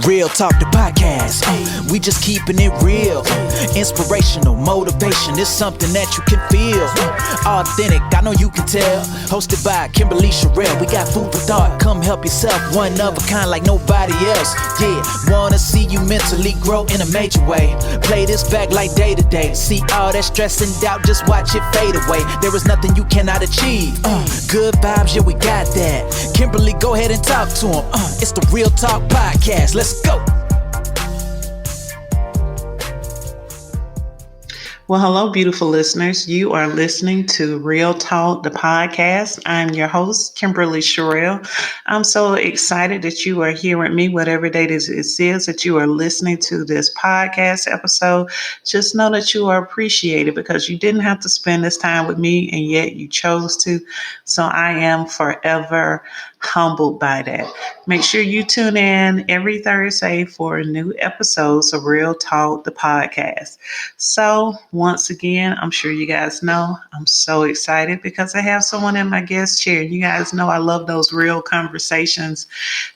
Real Talk the podcast. We just keeping it real. Inspirational, motivation. It's something that you can feel. Authentic, I know you can tell. Hosted by Kimberly Sherrill. We got food for thought. Come help yourself. One of a kind like nobody else. Yeah, wanna see you mentally grow in a major way. Play this back like day to day. See all that stress and doubt, just watch it fade away. There is nothing you cannot achieve. Good vibes, yeah, we got that. Kimberly, go ahead and talk to him. It's the Real Talk Podcast. Let's go. Well, hello, beautiful listeners. You are listening to Real Talk, the podcast. I'm your host, Kimberly Sherrill. I'm so excited that you are here with me, whatever date it is that you are listening to this podcast episode. Just know that you are appreciated because you didn't have to spend this time with me, and yet you chose to. So I am forever humbled by that. Make sure you tune in every Thursday for new episodes of Real Talk, the podcast. So once again, I'm sure you guys know, I'm so excited because I have someone in my guest chair. You guys know I love those real conversations.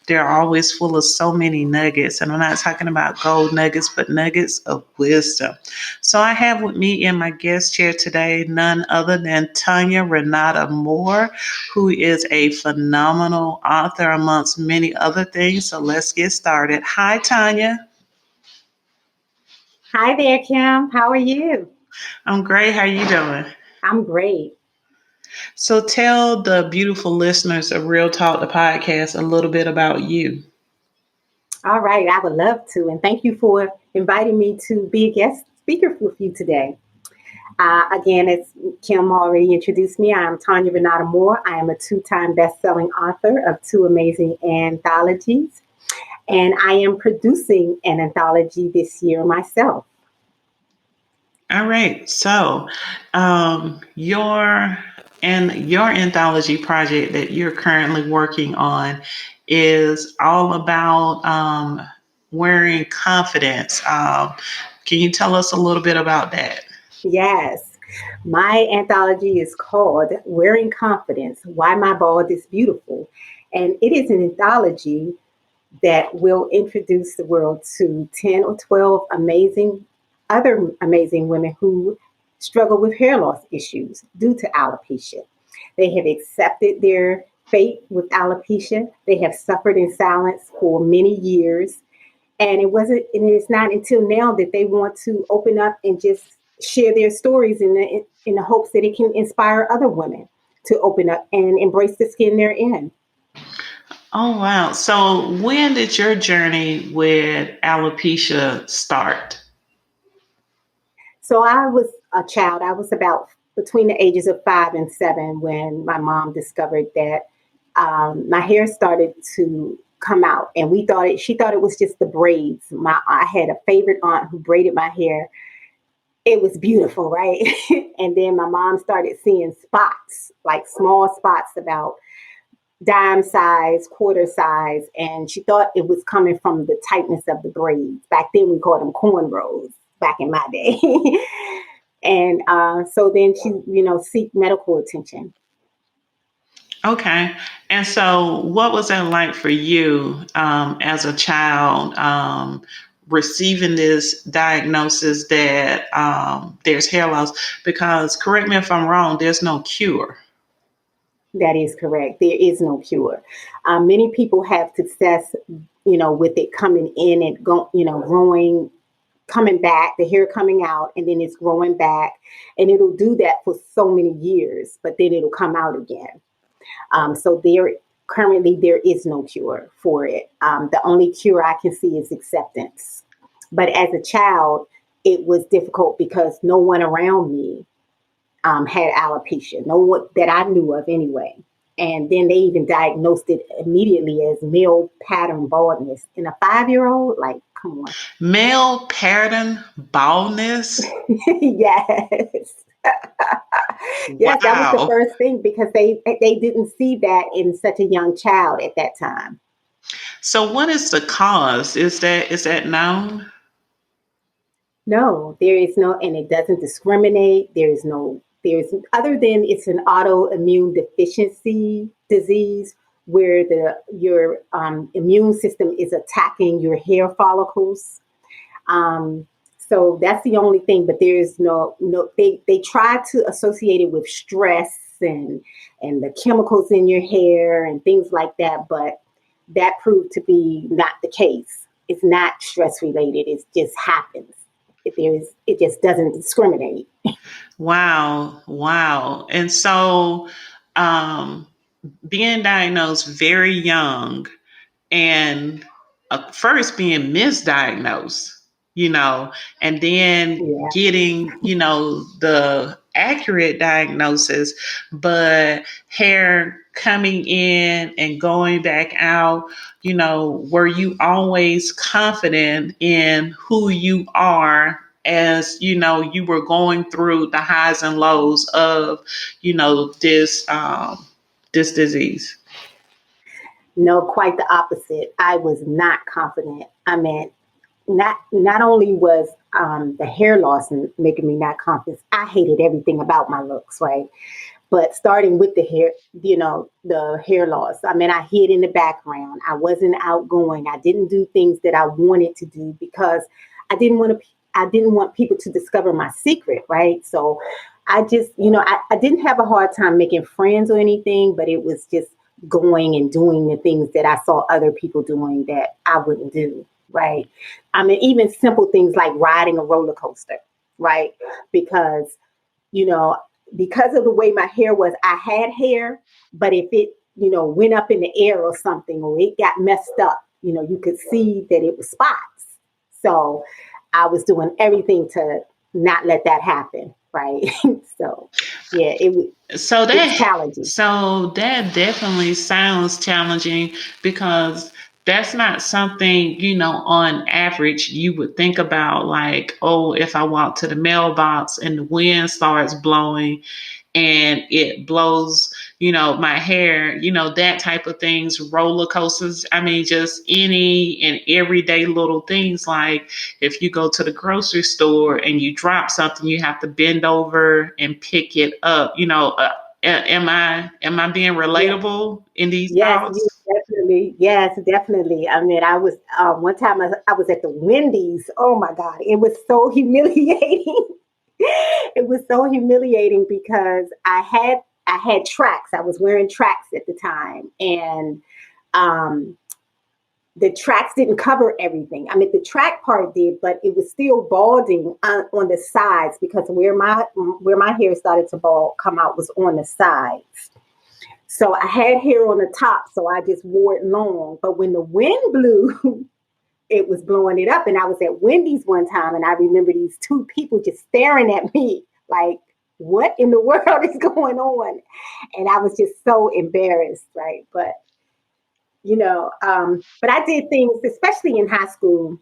They're always full of so many nuggets. And I'm not talking about gold nuggets, but nuggets of wisdom. So I have with me in my guest chair today, none other than Tonya R Moore, who is a phenomenal author amongst many other things. So let's get started. Hi, Tanya. Hi there, Kim. How are you? I'm great. How are you doing? I'm great. So tell the beautiful listeners of Real Talk, the podcast, a little bit about you. All right. I would love to. And thank you for inviting me to be a guest speaker with you today. Again, as Kim already introduced me, I'm Tonya R Moore. I am a 2-time best-selling author of 2 amazing anthologies. And I am producing an anthology this year myself. All right. So your anthology project that you're currently working on is all about wearing confidence. Can you tell us a little bit about that? Yes. My anthology is called Wearing Confidence, Why My Bald is Beautiful. And it is an anthology that will introduce the world to 10 or 12 other amazing women who struggle with hair loss issues due to alopecia. They have accepted their fate with alopecia. They have suffered in silence for many years. And it is not until now that they want to open up and just share their stories in the hopes that it can inspire other women to open up and embrace the skin they're in. Oh, wow. So when did your journey with alopecia start? So I was a child. I was about between the ages of 5 and 7 when my mom discovered that my hair started to come out, and she thought it was just the braids. I had a favorite aunt who braided my hair. It was beautiful, right? And then my mom started seeing spots, like small spots about dime size, quarter size, and she thought it was coming from the tightness of the braids. Back then we called them cornrows back in my day. And so then she, seek medical attention. Okay. And so what was that like for you as a child receiving this diagnosis that there's hair loss? Because correct me if I'm wrong, there's no cure. That is correct. There is no cure. Many people have success, with it coming in and growing, coming back, the hair coming out, and then it's growing back, and it'll do that for so many years, but then it'll come out again. So currently there is no cure for it. The only cure I can see is acceptance. But as a child, it was difficult because no one around me had alopecia, no one that I knew of anyway. And then they even diagnosed it immediately as male pattern baldness in a 5-year-old. Like, come on. Male pattern baldness? Yes. Yes, Wow. that was the first thing because they didn't see that in such a young child at that time. So what is the cause? Is that known? No, there is no, and it doesn't discriminate. There's other than it's an autoimmune deficiency disease where the your immune system is attacking your hair follicles. Um, so that's the only thing. But there's no. They try to associate it with stress and the chemicals in your hair and things like that. But that proved to be not the case. It's not stress related. It just happens. It just doesn't discriminate. Wow, wow. And so, um, being diagnosed very young and first being misdiagnosed, you know, and then Yeah. getting, the accurate diagnosis, but hair coming in and going back out, were you always confident in who you are as, you were going through the highs and lows of, this disease? No, quite the opposite. I was not confident. I mean, not only was the hair loss making me not confident, I hated everything about my looks, right? But starting with the hair, the hair loss. I mean, I hid in the background. I wasn't outgoing. I didn't do things that I wanted to do because I didn't want to. I didn't want people to discover my secret, right? So I just, I didn't have a hard time making friends or anything, but it was just going and doing the things that I saw other people doing that I wouldn't do, right? I mean, even simple things like riding a roller coaster, right? Because you know, because of the way my hair was, I had hair, but if it, went up in the air or something, or it got messed up, you could see that it was spots. So I was doing everything to not let that happen, right? So yeah, So it's that challenging. so that definitely sounds challenging because that's not something, on average you would think about like, oh, if I walk to the mailbox and the wind starts blowing and it blows, my hair, that type of things, roller coasters. I mean, just any and everyday little things like if you go to the grocery store and you drop something, you have to bend over and pick it up. Am I being Yeah. relatable in these Yes, you thoughts? definitely. Yes, definitely. I mean, I was one time I was at the Wendy's. Oh my God, it was so humiliating. It was so humiliating because I had tracks. I was wearing tracks at the time, and um, the tracks didn't cover everything. I mean, the track part did, but it was still balding on the sides because where my hair started to bald come out was on the sides. So I had hair on the top, so I just wore it long. But when the wind blew, it was blowing it up. And I was at Wendy's one time, and I remember these two people just staring at me like, what in the world is going on? And I was just so embarrassed, right? But I did things, especially in high school.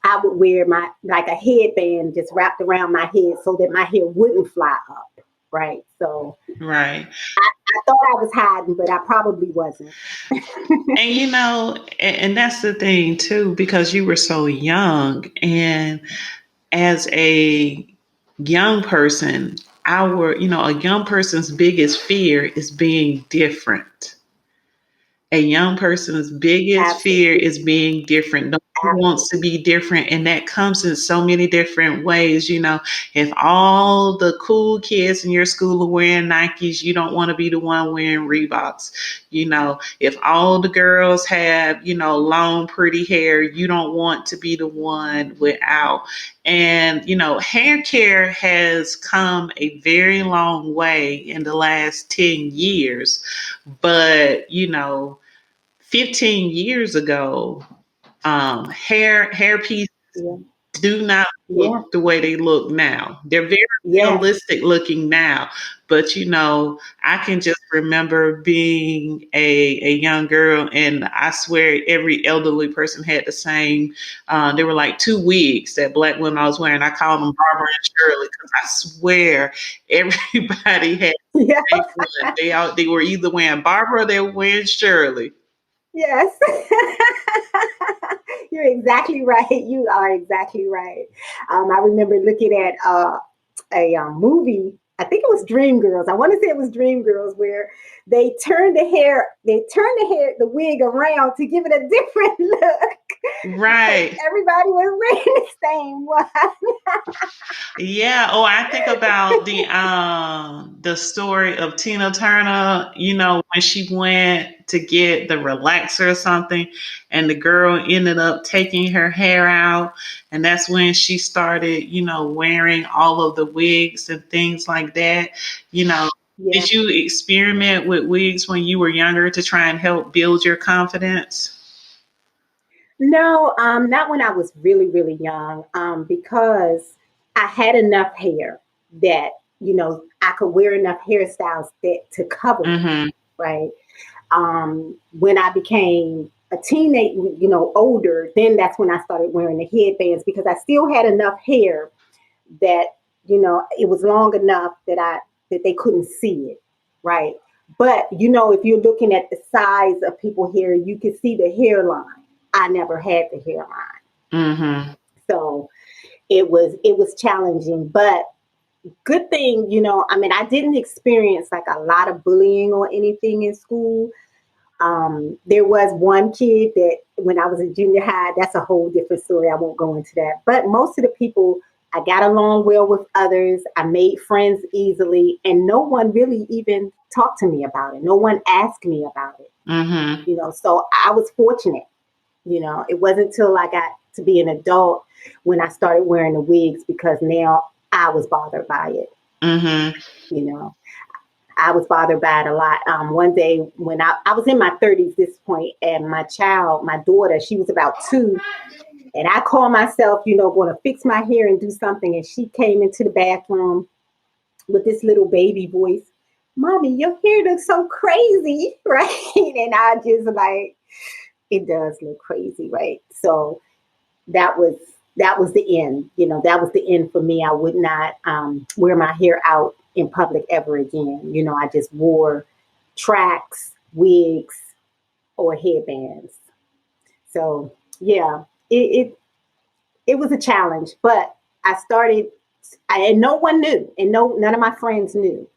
I would wear my like a headband just wrapped around my head so that my hair wouldn't fly up, right? So Right. I thought I was hiding, but I probably wasn't. And and that's the thing too, because you were so young, and as a young person, a young person's biggest fear is being different. A young person's biggest fear is Absolutely. being different. Nobody wants to Absolutely. be different, and that comes in so many different ways. If all the cool kids in your school are wearing Nikes, you don't want to be the one wearing Reeboks. If all the girls have, long, pretty hair, you don't want to be the one without. And, hair care has come a very long way in the last 10 years. But, 15 years ago, hair pieces Yeah. do not Yeah. look the way they look now. They're very Yes. realistic looking now, but I can just remember being a young girl, and I swear every elderly person had the same. There were like two wigs that black women I was wearing. I called them Barbara and Shirley because I swear everybody had Yeah. the same one. They were either wearing Barbara or they were wearing Shirley. Yes. You're exactly right. You are exactly right. I remember looking at a movie. I think it was Dream Girls. I want to say it was Dream Girls where the wig around to give it a different look because Right. everybody was wearing the same one. Yeah. Oh, I think about the story of Tina Turner, when she went to get the relaxer or something, and the girl ended up taking her hair out, and that's when she started, wearing all of the wigs and things like that. You know, Yeah. did you experiment with wigs when you were younger to try and help build your confidence? No, not when I was really, really young, because I had enough hair that, I could wear enough hairstyles that to cover it, Mm-hmm. right? When I became a teenage, older, then that's when I started wearing the headbands because I still had enough hair that, it was long enough that they couldn't see it, right? But if you're looking at the size of people hair, you can see the hairline. I never had the hairline. Mm-hmm. So it was challenging, but good thing, I mean, I didn't experience like a lot of bullying or anything in school. There was one kid that when I was in junior high, that's a whole different story. I won't go into that. But most of the people, I got along well with others. I made friends easily, and no one really even talked to me about it. No one asked me about it. Mm-hmm. So I was fortunate. It wasn't until I got to be an adult when I started wearing the wigs because now I was bothered by it. Mm-hmm. You know, I was bothered by it a lot. One day when I was in my 30s this point, and my daughter, she was about 2, and I called myself, going to fix my hair and do something, and she came into the bathroom with this little baby voice. Mommy, your hair looks so crazy, right? And I just like, it does look crazy, right? So that was the end. That was the end for me. I would not wear my hair out in public ever again. I just wore tracks, wigs, or headbands. So yeah, it was a challenge, but I started, and no one knew, and none of my friends knew.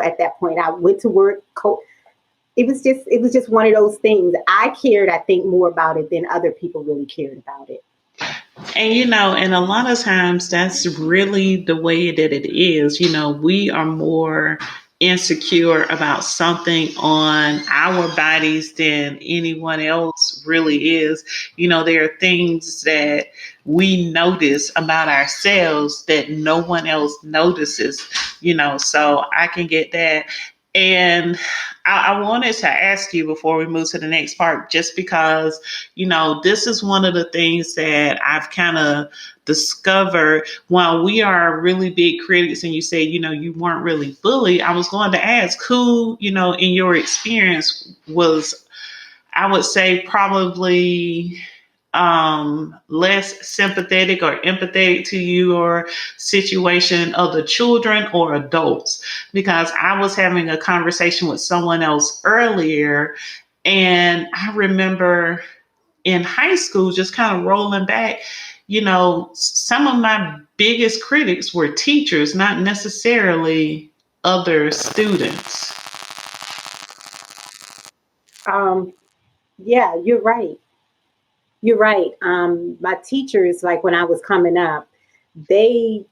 At that point, I went to work. It was just one of those things. I cared, I think, more about it than other people really cared about it. And and a lot of times that's really the way that it is. We are more insecure about something on our bodies than anyone else really is. There are things that we notice about ourselves that no one else notices, so I can get that. And I wanted to ask you before we move to the next part, just because this is one of the things that I've kind of discovered. While we are really big critics, and you say, you weren't really bullied, I was going to ask who, in your experience was, I would say, probably less sympathetic or empathetic to your situation, of the children or adults. Because I was having a conversation with someone else earlier, and I remember in high school, just kind of rolling back, some of my biggest critics were teachers, not necessarily other students. Um, yeah, you're right. You're right. My teachers, like when I was coming up, they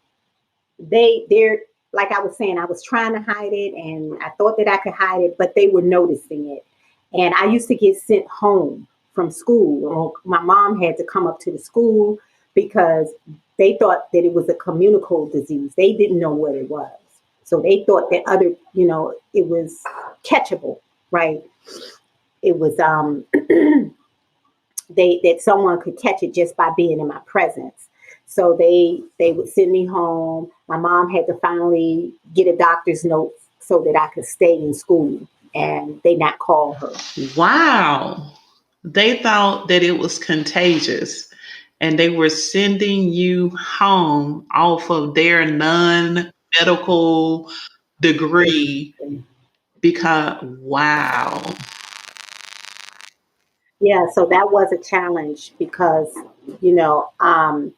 they're like I was saying, I was trying to hide it, and I thought that I could hide it, but they were noticing it. And I used to get sent home from school. Or my mom had to come up to the school because they thought that it was a communicable disease. They didn't know what it was, so they thought that it was catchable, right? It was they that someone could catch it just by being in my presence. So they would send me home. My mom had to finally get a doctor's note so that I could stay in school and they not call her. Wow. They thought that it was contagious, and they were sending you home off of their non medical degree because, wow. Yeah, so that was a challenge because, you know, um,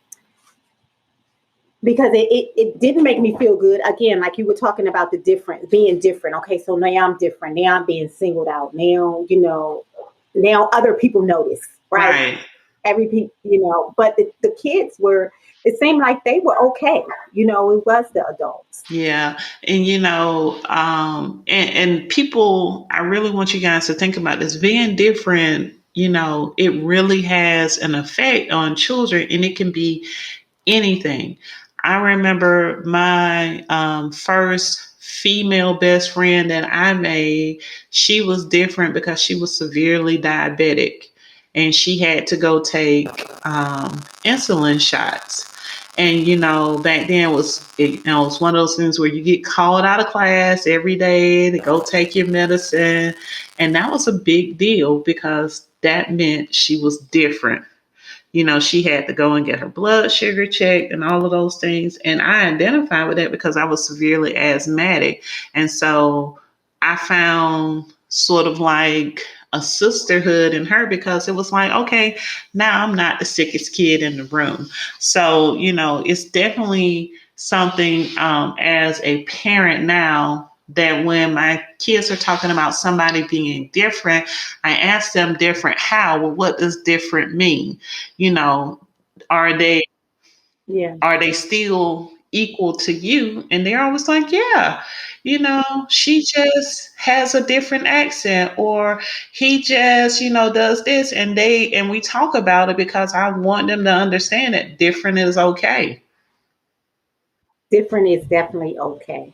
because it didn't make me feel good. Again, like you were talking about the different, being different. Okay, so now I'm different. Now I'm being singled out. Now, now other people notice, right? Right. Every people, but the kids were, it seemed like they were okay. It was the adults. Yeah. And and people, I really want you guys to think about this. Being different, it really has an effect on children, and it can be anything. I remember my first female best friend that I made. She was different because she was severely diabetic, and she had to go take insulin shots. And back then it was one of those things where you get called out of class every day to go take your medicine, and that was a big deal because that meant she was different. She had to go and get her blood sugar checked and all of those things. And I identified with that because I was severely asthmatic. And so I found sort of like a sisterhood in her because it was like, okay, now I'm not the sickest kid in the room. So, it's definitely something as a parent now that when my kids are talking about somebody being different, I ask them different how? Well, what does different mean? you know are they Yeah. are they still equal to you? And they're always like, yeah, she just has a different accent, or he just does this. And we talk about it because I want them to understand that different is okay. Different is definitely okay.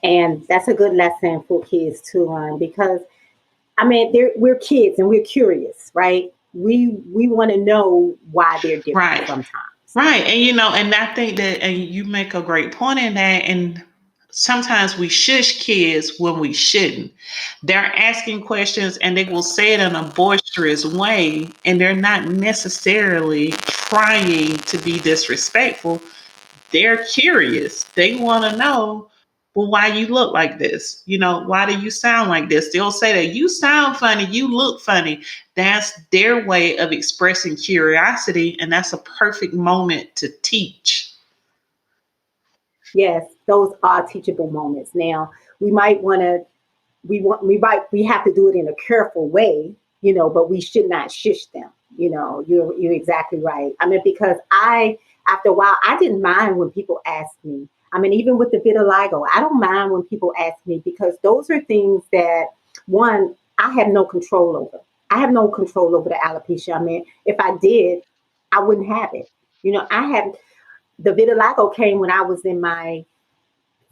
And that's a good lesson for kids to learn because, I mean, we're kids and we're curious, right? We want to know why they're different Right. sometimes. Right. And and I think that, and you make a great point in that. And sometimes we shush kids when we shouldn't. They're asking questions and they will say it in a boisterous way, and they're not necessarily trying to be disrespectful. They're curious. They want to know, well, why you look like this? Why do you sound like this? They'll say that you sound funny, you look funny. That's their way of expressing curiosity, and that's a perfect moment to teach. Yes, those are teachable moments. Now, we might want to we have to do it in a careful way, but we should not shush them. You're exactly right. I mean, because after a while, I didn't mind when people asked me. I mean, even with the vitiligo, I don't mind when people ask me because those are things that, one, I have no control over. I have no control over the alopecia. I mean, if I did, I wouldn't have it. I have the vitiligo came when I was in my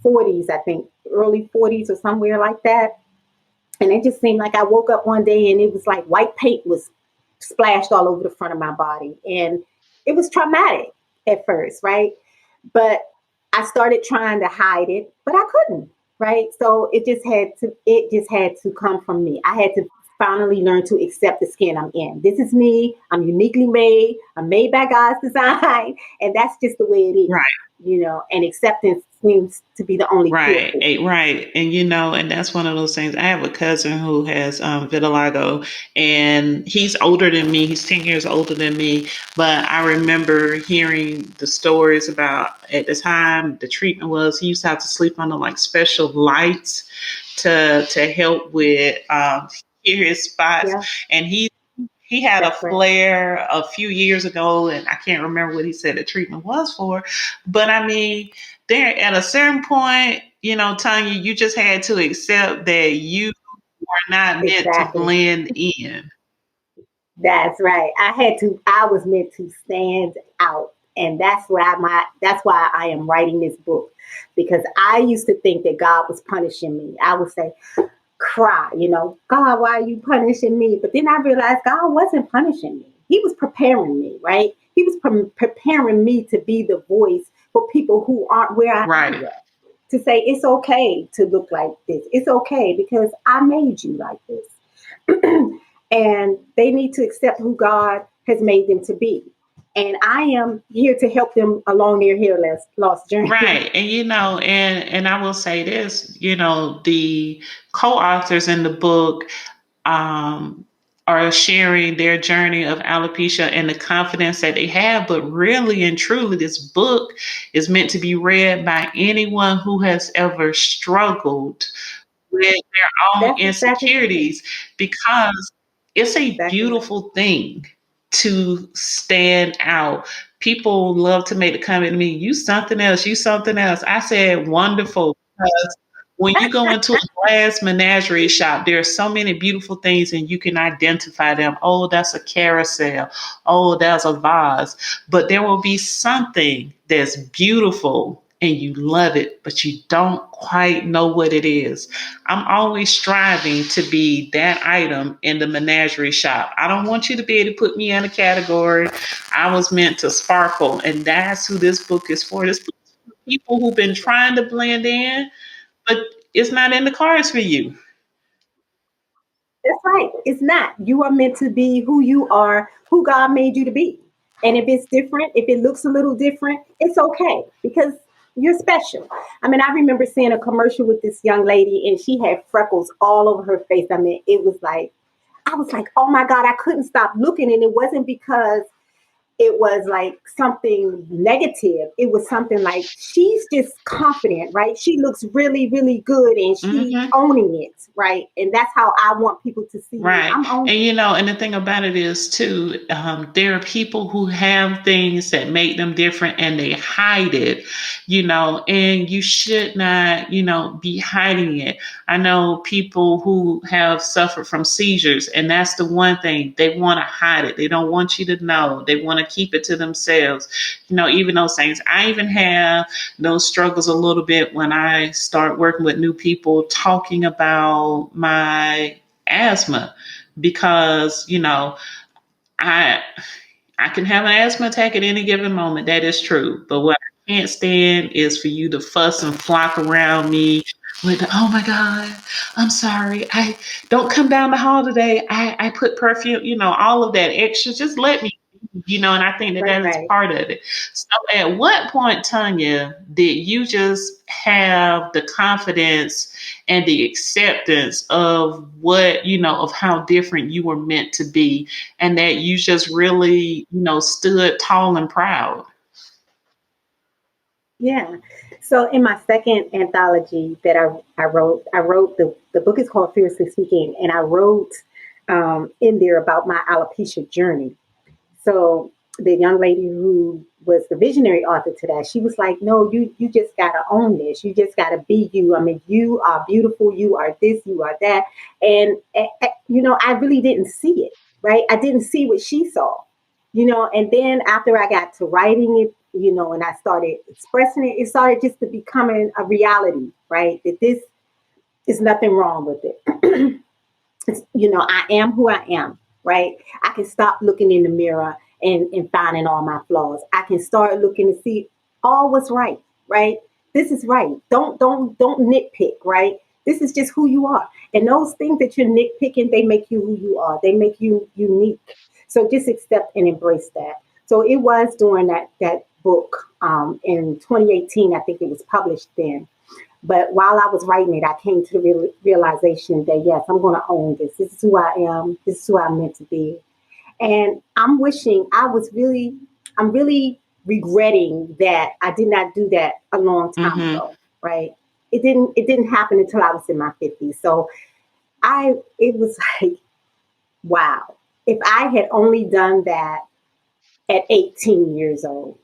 40s, I think, early 40s or somewhere like that. And it just seemed like I woke up one day and it was like white paint was splashed all over the front of my body. And it was traumatic at first, right? But I started trying to hide it, but I couldn't, right? So it just had to come from me. I had to finally learn to accept the skin I'm in. This is me. I'm uniquely made. I'm made by God's design. And that's just the way it is, Right. and acceptance seems to be the only cure Right, for it. right, and and that's one of those things. I have a cousin who has vitiligo, and he's older than me. He's 10 years older than me, but I remember hearing the stories about at the time the treatment was he used to have to sleep under like special lights to help with hear his spots, Yeah, and he had a that's right. flare a few years ago, and I can't remember what he said the treatment was for. But I mean, there at a certain point, Tanya, you just had to accept that you were not meant to Exactly. blend in. That's right. I was meant to stand out. And that's why I am writing this book. Because I used to think that God was punishing me. I would say, cry, God, why are you punishing me? But then I realized God wasn't punishing me. He was preparing me, right? He was preparing me to be the voice for people who aren't where I am Right. yet. To say it's okay to look like this. It's okay because I made you like this. And they need to accept who God has made them to be. And I am here to help them along their hair loss journey. Right. And and I will say this, the co-authors in the book, um, are sharing their journey of alopecia and the confidence that they have. But really and truly, this book is meant to be read by anyone who has ever struggled with their own That's exactly right. insecurities, because it's a Exactly right. beautiful thing to stand out. People love to make the comment to me, you something else, you something else. I said, wonderful. Because when you go into a glass menagerie shop, there are so many beautiful things and you can identify them. Oh, that's a carousel. Oh, that's a vase. But there will be something that's beautiful and you love it, but you don't quite know what it is. I'm always striving to be that item in the menagerie shop. I don't want you to be able to put me in a category. I was meant to sparkle, and that's who this book is for. This book is for people who've been trying to blend in, but it's not in the cards for you. That's right. It's not. You are meant to be who you are, who God made you to be. And if it's different, if it looks a little different, it's okay because you're special. I mean, I remember seeing a commercial with this young lady and she had freckles all over her face. I mean, it was like, I was like, oh my God, I couldn't stop looking. And it wasn't because it was like something negative. It was something like she's just confident, right? She looks really, really good and she Hmm. owning it, right? And that's how I want people to see me. Right. I'm owning And it. and the thing about it is too, there are people who have things that make them different and they hide it, and you should not, be hiding it. I know people who have suffered from seizures, and that's the one thing they want to hide it. They don't want you to know. They want to keep it to themselves. Even those things. I even have those struggles a little bit when I start working with new people talking about my asthma, because I I can have an asthma attack at any given moment. That is true. But what I can't stand is for you to fuss and flock around me with, oh my God, I'm sorry. I don't come down the hall today. I put perfume, all of that extra. Just let me, and I think that Right, that is right. part of it. So at what point, Tanya, did you just have the confidence and the acceptance of what, of how different you were meant to be, and that you just really, stood tall and proud? Yeah. So in my second anthology that I wrote the book is called Fiercely Speaking, and I wrote in there about my alopecia journey. So the young lady who was the visionary author to that, she was like, "No, you just gotta own this. You just gotta be you. I mean, you are beautiful. You are this. You are that." And I really didn't see it. Right? I didn't see what she saw. And then after I got to writing it, and I started expressing it, it started just to becoming a reality. Right? That this is nothing wrong with it. I am who I am, right? I can stop looking in the mirror and finding all my flaws. I can start looking to see all what's right? This is right. Don't nitpick, right? This is just who you are. And those things that you're nitpicking, they make you who you are. They make you unique. So just accept and embrace that. So it was during that book in 2018, I think it was published then. But while I was writing it, I came to the realization that yes, I'm going to own this. This is who I am. This is who I'm meant to be. And I'm really regretting that I did not do that a long time Mm-hmm. ago, right? It didn't happen until I was in my 50s. So it was like, wow. If I had only done that at 18 years old,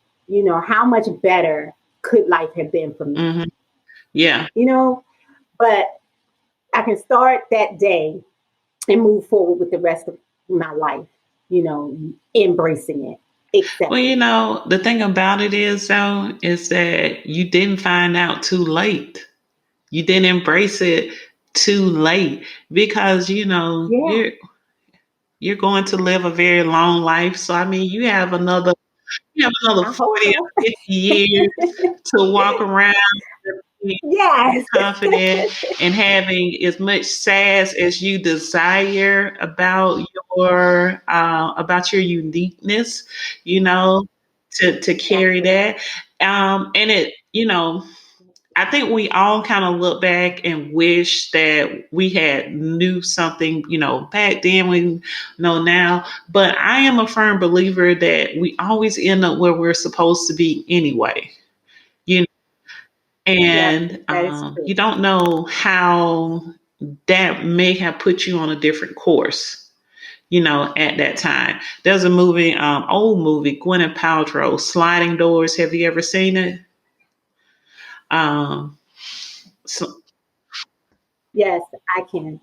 how much better could life have been for me? Mm-hmm. Yeah. You know, but I can start that day and move forward with the rest of my life, embracing it, Well, accepting it. the thing about it is, though, is that you didn't find out too late. You didn't embrace it too late, because Yeah, you're going to live a very long life. So I mean, you have another I hope 40 or so. 50 years to walk around being Yes. confident and having as much sass as you desire about your uniqueness, you know, to carry that. And it, I think we all kind of look back and wish that we had knew something, back then we know now. But I am a firm believer that we always end up where we're supposed to be anyway. You know, Yep, and that is you true. don't know how that may have put you on a different course. At that time, there's a movie, old movie, Gwyneth Paltrow, Sliding Doors. Have you ever seen it? Um, Yes, I can.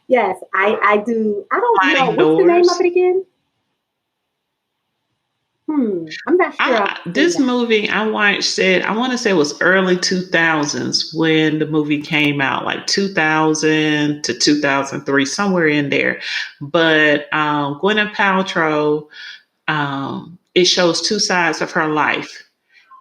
Yes, I do. I don't know. Sliding What's the name of Doors. it again? I'm not sure I've seen This that. movie I watched it. I want to say it was early 2000s when the movie came out, like 2000 to 2003, somewhere in there. But Gwyneth Paltrow, it shows two sides of her life,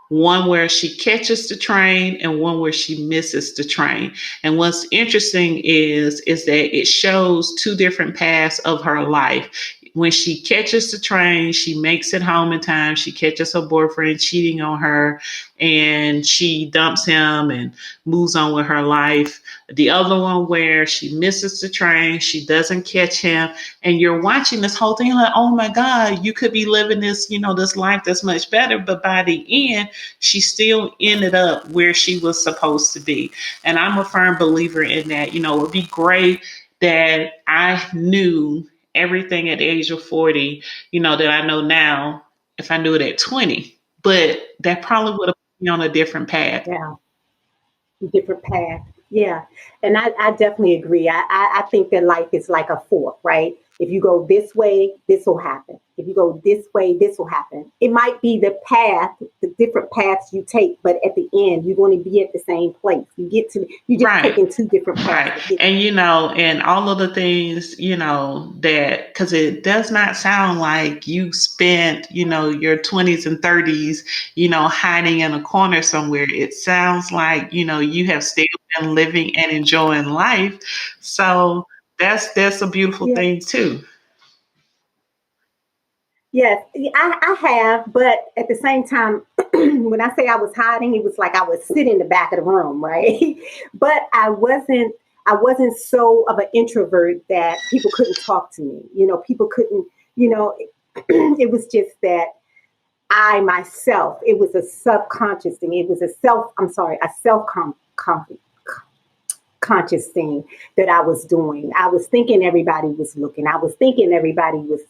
one where she catches the train and one where she misses the train. And what's interesting is that it shows two different paths of her life. When she catches the train, she makes it home in time. She catches her boyfriend cheating on her and she dumps him and moves on with her life. The other one where she misses the train, she doesn't catch him, and you're watching this whole thing like, oh my God, you could be living this, this life that's much better. But by the end, she still ended up where she was supposed to be. And I'm a firm believer in that. It would be great that I knew everything at the age of 40, that I know now if I knew it at 20. But that probably would have put me on a different path. Yeah, different path. Yeah, and I definitely agree. I think that life is like a fork, right? If you go this way, this will happen. If you go this way, this will happen. It might be the path, the different paths you take, but at the end, you're going to be at the same place. You just Right. taking two different paths Right. to get And, there. and all of the things, that, because it does not sound like you spent, your 20s and 30s, hiding in a corner somewhere. It sounds like, you have still been living and enjoying life. So that's a beautiful Yeah. thing too. Yes, I have, but at the same time, when I say I was hiding, it was like I was sitting in the back of the room, right? But I wasn't so of an introvert that people couldn't talk to me. People couldn't, you know, it was just that I myself, it was a subconscious thing. It was I'm sorry, a conscious thing that I was doing. I was thinking everybody was looking. I was thinking everybody was,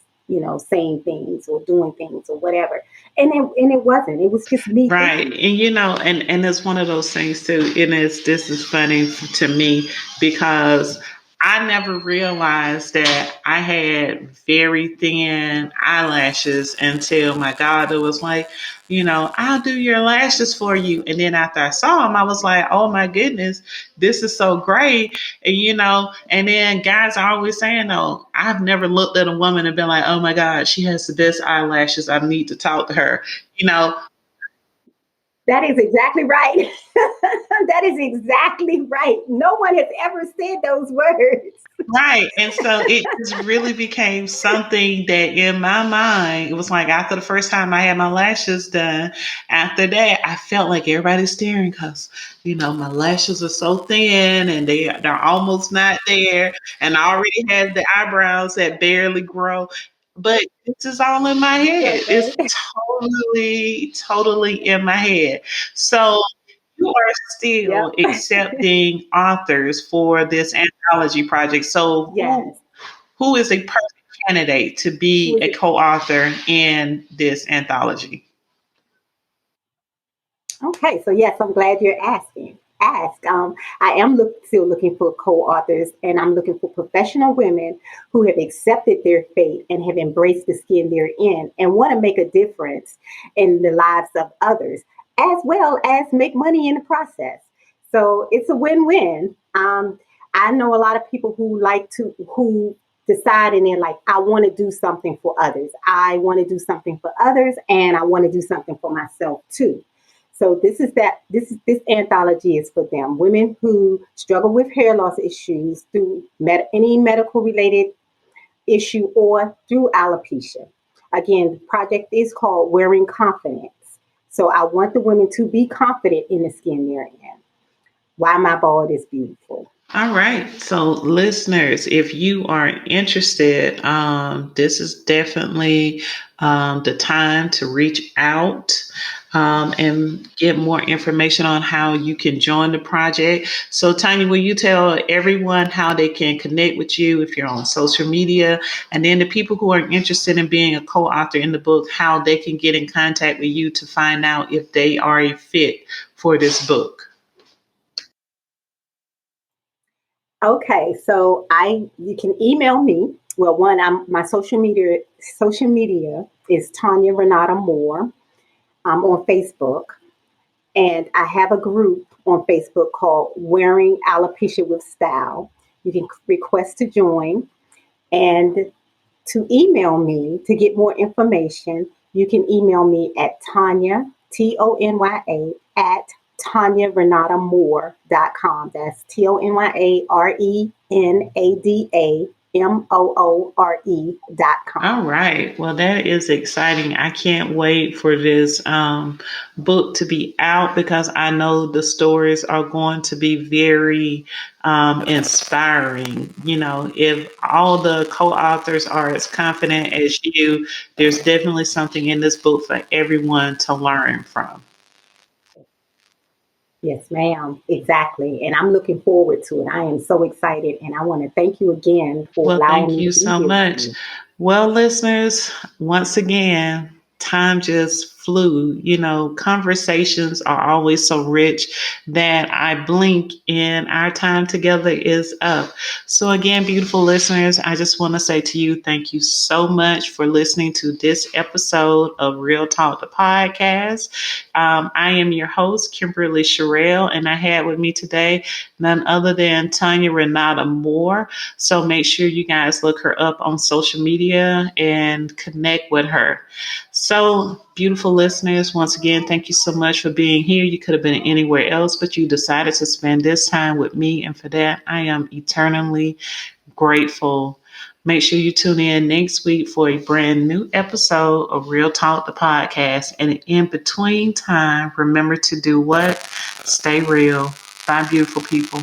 saying things or doing things or whatever. And it wasn't. It was just me Right. thinking. And and it's one of those things too. And this is funny to me because I never realized that I had very thin eyelashes until my daughter was like, I'll do your lashes for you. And then after I saw them, I was like, oh my goodness, this is so great. And and then guys are always saying, though, I've never looked at a woman and been like, oh my God, she has the best eyelashes. I need to talk to her. You know, That is exactly right. That is exactly right. No one has ever said those words. Right. And so it just really became something that in my mind, it was like after the first time I had my lashes done, after that, I felt like everybody's staring because, my lashes are so thin and they're almost not there. And I already have the eyebrows that barely grow. But it's just all in my head. It's Okay. totally, totally in my head. So you are still Yep. accepting authors for this anthology project. So who Yes. who is a perfect candidate to Who be is a it? co-author in this anthology? Okay, so yes, I'm glad you're asking. Ask. I am still looking for co-authors, and I'm looking for professional women who have accepted their fate and have embraced the skin they're in, and want to make a difference in the lives of others, as well as make money in the process. So it's a win-win. I know a lot of people who decide and they're like, I want to do something for others. I want to do something for others, and I want to do something for myself too. So this anthology is for them, women who struggle with hair loss issues through any medical related issue or through alopecia. Again, the project is called Wearing Confidence. So I want the women to be confident in the skin they're in. Why my bald is beautiful. All right. So, listeners, if you are interested, this is definitely the time to reach out and get more information on how you can join the project. So, Tanya, will you tell everyone how they can connect with you if you're on social media? And then the people who are interested in being a co author in the book, how they can get in contact with you to find out if they are a fit for this book? Okay, so I you can email me. Well, one, I'm my social media is Tonya Renata Moore. I'm on Facebook, and I have a group on Facebook called Wearing Alopecia with Style. You can request to join, and to email me to get more information. You can email me at Tanya Tonya at TanyaRenataMoore.com. That's TonyaRenadaMoore.com. All right. Well, that is exciting. I can't wait for this book to be out because I know the stories are going to be very inspiring. You know, if all the co authors are as confident as you, there's definitely something in this book for everyone to learn from. Yes, ma'am. Exactly. And I'm looking forward to it. I am so excited. And I want to thank you again for Well, allowing thank me you to be so here with much. you. Well, listeners, once again, time just flew. You know, conversations are always so rich that I blink and our time together is up. So, again, beautiful listeners, I just want to say to you, thank you so much for listening to this episode of Real Talk, the podcast. I am your host, Kimberly Sherrill, and I had with me today none other than Tanya Renata Moore. So make sure you guys look her up on social media and connect with her. So, beautiful listeners, once again, thank you so much for being here. You could have been anywhere else, but you decided to spend this time with me. And for that, I am eternally grateful. Make sure you tune in next week for a brand new episode of Real Talk, the podcast. And in between time, remember to do what? Stay real. Bye, beautiful people.